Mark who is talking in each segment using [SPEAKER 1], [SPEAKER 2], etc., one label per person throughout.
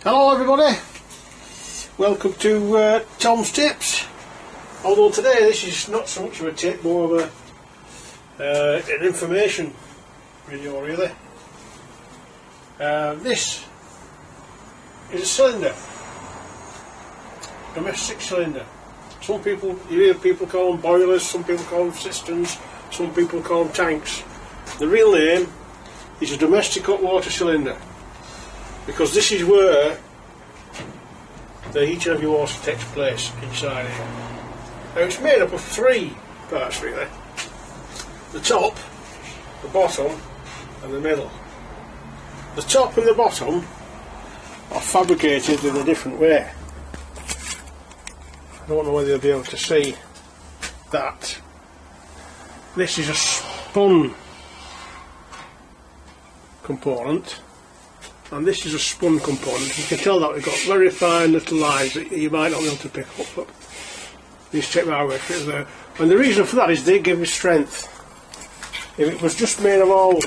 [SPEAKER 1] Hello everybody, welcome to Tom's Tips. Although today this is not so much of a tip, more of an information video really. This is a cylinder, domestic cylinder. Some people, you hear people call them boilers, some people call them cisterns, some people call them tanks. The real name is a domestic hot water cylinder, because this is where the heating of your water takes place inside here. Now it's made up of three parts really: the top, the bottom and the middle. The top and the bottom are fabricated in a different way. I don't know whether you'll be able to see that. This is a spun component, and this is a spun component. You can tell that we've got very fine little lines that you might not be able to pick up, but these take my word for it there. And the reason for that is they give me strength. If it was just made of all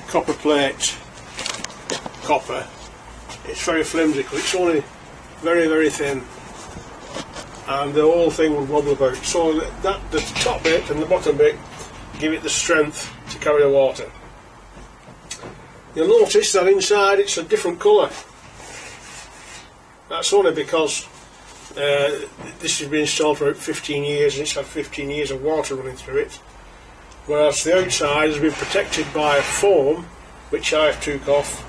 [SPEAKER 1] copper plate, copper, it's very flimsy because it's only very, very thin, and the whole thing would wobble about. So that the top bit and the bottom bit give it the strength to carry the water. You'll notice that inside it's a different colour. That's only because this has been installed for about 15 years and it's had 15 years of water running through it, whereas the outside has been protected by a foam which I've took off,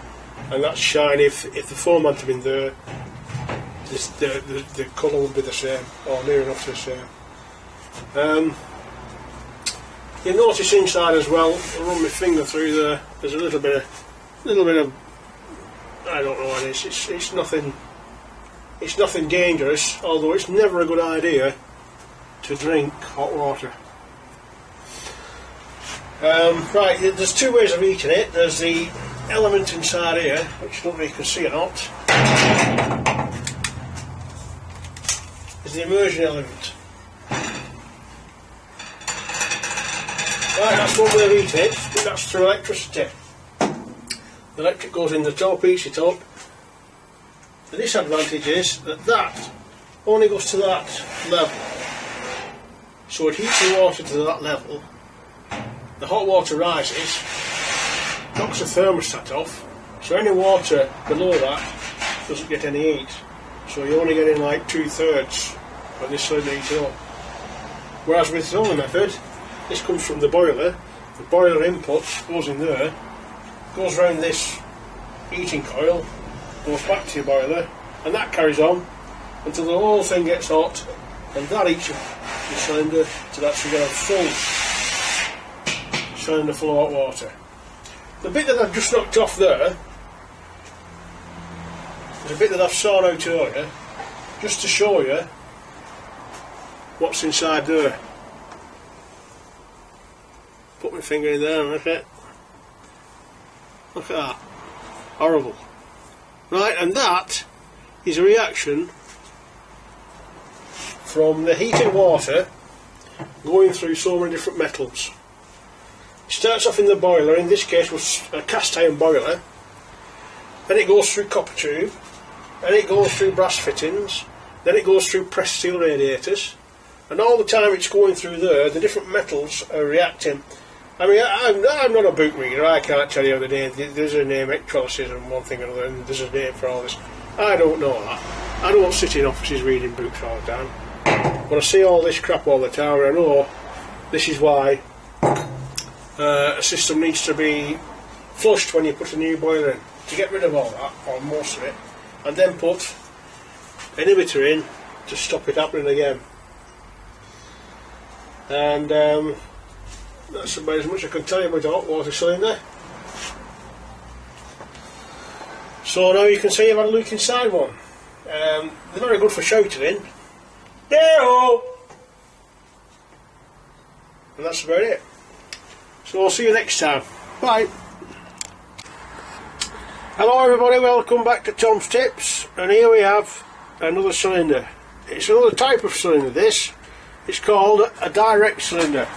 [SPEAKER 1] and that's shiny. If the foam hadn't been there, the colour would be the same, or near enough to the same. You'll notice inside as well, I'll run my finger through there, there's a little bit of I don't know what it is. It's nothing dangerous, although it's never a good idea to drink hot water. Right, there's two ways of eating it. There's the element inside here, which I don't know if you can see or not. There's the immersion element. Right, that's one way of eating it, but that's through electricity. The electric goes in the top, heats it up. The disadvantage is that only goes to that level. So it heats the water to that level. The hot water rises, knocks the thermostat off, so any water below that doesn't get any heat. So you're only getting like 2/3 when this cylinder heats up. Whereas with the other method, this comes from the boiler input goes in there, goes around this heating coil, goes back to your boiler, and that carries on until the whole thing gets hot, and that heats your cylinder to that, so you get a full cylinder full of hot water. The bit that I've just knocked off there is a bit that I've sawn out earlier, just to show you what's inside there. Put my finger in there and look at that. Horrible. Right, and that is a reaction from the heated water going through so many different metals. It starts off in the boiler, in this case was a cast iron boiler, then it goes through copper tube, then it goes through brass fittings, then it goes through pressed steel radiators, and all the time it's going through there, the different metals are reacting. I mean, I'm not a book reader, I can't tell you the name. There's a name, electrolysis and one thing or another, and there's a name for all this. I don't know that. I don't sit in offices reading books all the time. But I see all this crap all the time, and I know this is why a system needs to be flushed when you put a new boiler in, to get rid of all that, or most of it, and then put an inhibitor in to stop it happening again. And that's about as much I can tell you about the hot water cylinder. So now you can see I've had a look inside one. They're very good for shouting in. Hey-ho! And that's about it. So I'll see you next time. Bye. Hello everybody, welcome back to Tom's Tips, and here we have another cylinder. It's another type of cylinder this. It's called a direct cylinder.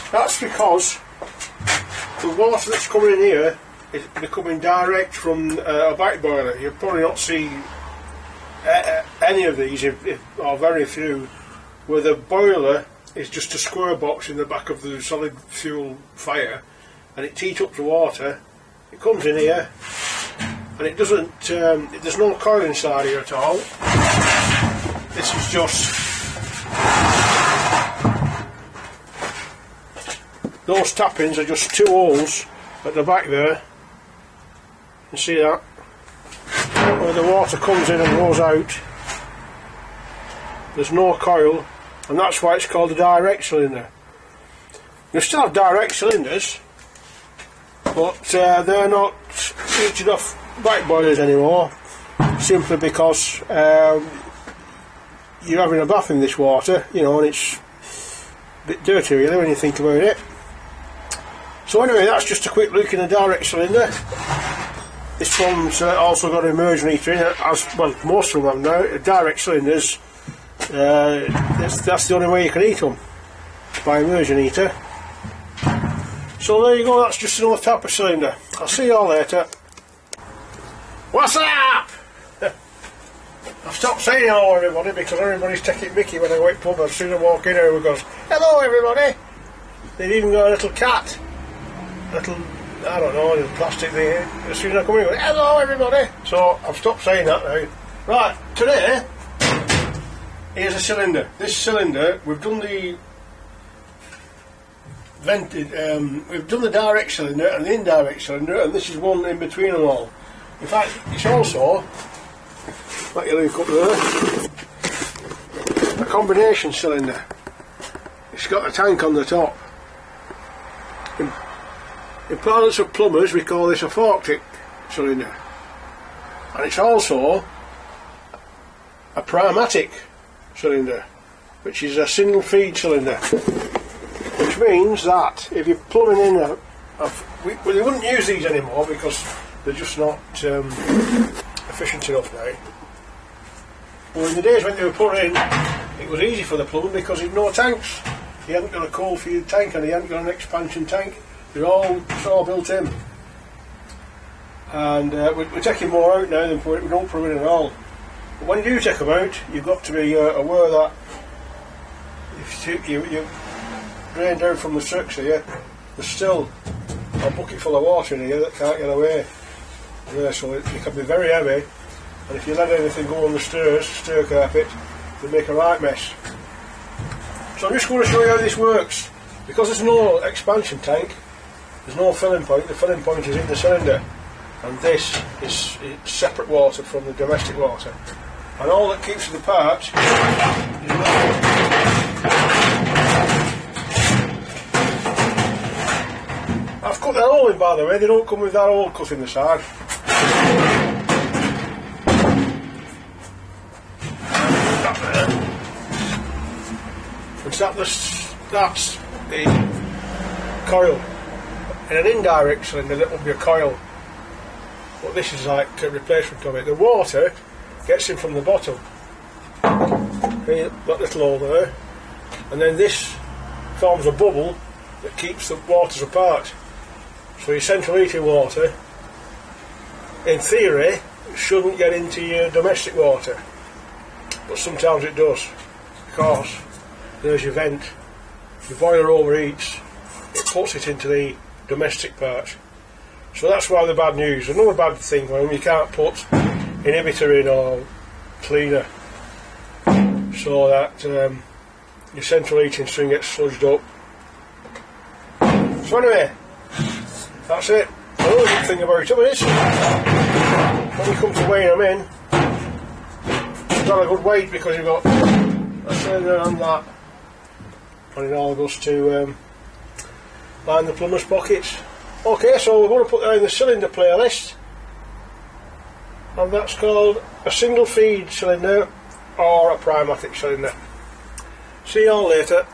[SPEAKER 1] That's because the water that's coming in here they're coming direct from a back boiler. You'll probably not see any of these, or very few, where the boiler is just a square box in the back of the solid fuel fire, and it heats up the water. It comes in here, and it doesn't. There's no coil inside here at all. This is just those tappings are just two holes at the back there. You see that? Where the water comes in and goes out. There's no coil, and that's why it's called a direct cylinder. You still have direct cylinders, but they're not heated off back boilers anymore, simply because you're having a bath in this water, you know, and it's a bit dirty really when you think about it. So anyway, that's just a quick look in a direct cylinder. This one's also got an immersion heater in it, as well most of them have now. Direct cylinders, that's the only way you can heat them, by immersion heater. So there you go, that's just another type of cylinder. I'll see you all later. What's up? I've stopped saying hello everybody because everybody's taking mickey when I go to pub. As soon as I walk in, everyone goes, hello everybody. They've even got a little cat, little, I don't know, little plastic thing. As soon as I come in, I go, hello everybody. So I've stopped saying that now. Right, today, here's a cylinder. This cylinder, we've done the we've done the direct cylinder and the indirect cylinder, and this is one in between them all. In fact, it's also, let you look up there, a combination cylinder. It's got a tank on the top. In parlance of plumbers, we call this a fork tip cylinder, and it's also a Primatic cylinder, which is a single feed cylinder, which means that if you're plumbing in we wouldn't use these anymore because they're just not efficient enough now. Well, in the days when they were put in, it was easy for the plumber because he'd no tanks. He hadn't got a coal field tank and he hadn't got an expansion tank. They're all built in. And we're taking more out now than we don't put them in at all. But when you do take them out, you've got to be aware that if you drain down from the trucks here, there's still a bucket full of water in here that can't get away. Yeah, so it can be very heavy, and if you let anything go on the stair carpet, it'll make a right mess. So I'm just going to show you how this works. Because there's no expansion tank, there's no filling point, the filling point is in the cylinder, and this is separate water from the domestic water. And all that keeps it apart is I've cut that hole in, by the way. They don't come with that hole cut in the side. And that's the coil. In an indirect cylinder, that will be a coil, but this is like a replacement of it. The water gets in from the bottom, that little hole there, and then this forms a bubble that keeps the waters apart. So your central heating water, in theory, shouldn't get into your domestic water, but sometimes it does, because there's your vent. Your boiler overheats, it puts it into the domestic part. So that's why the bad news. Another bad thing for them, you can't put inhibitor in or cleaner, so that your central heating string gets sludged up. So anyway, that's it. Another good thing about it is, when you come to weighing them in, you've got a good weight because you've got a cylinder and that, and it all goes to line the plumber's pockets. Okay, so we're going to put that in the cylinder playlist, and that's called a single feed cylinder or a Primatic cylinder. See you all later.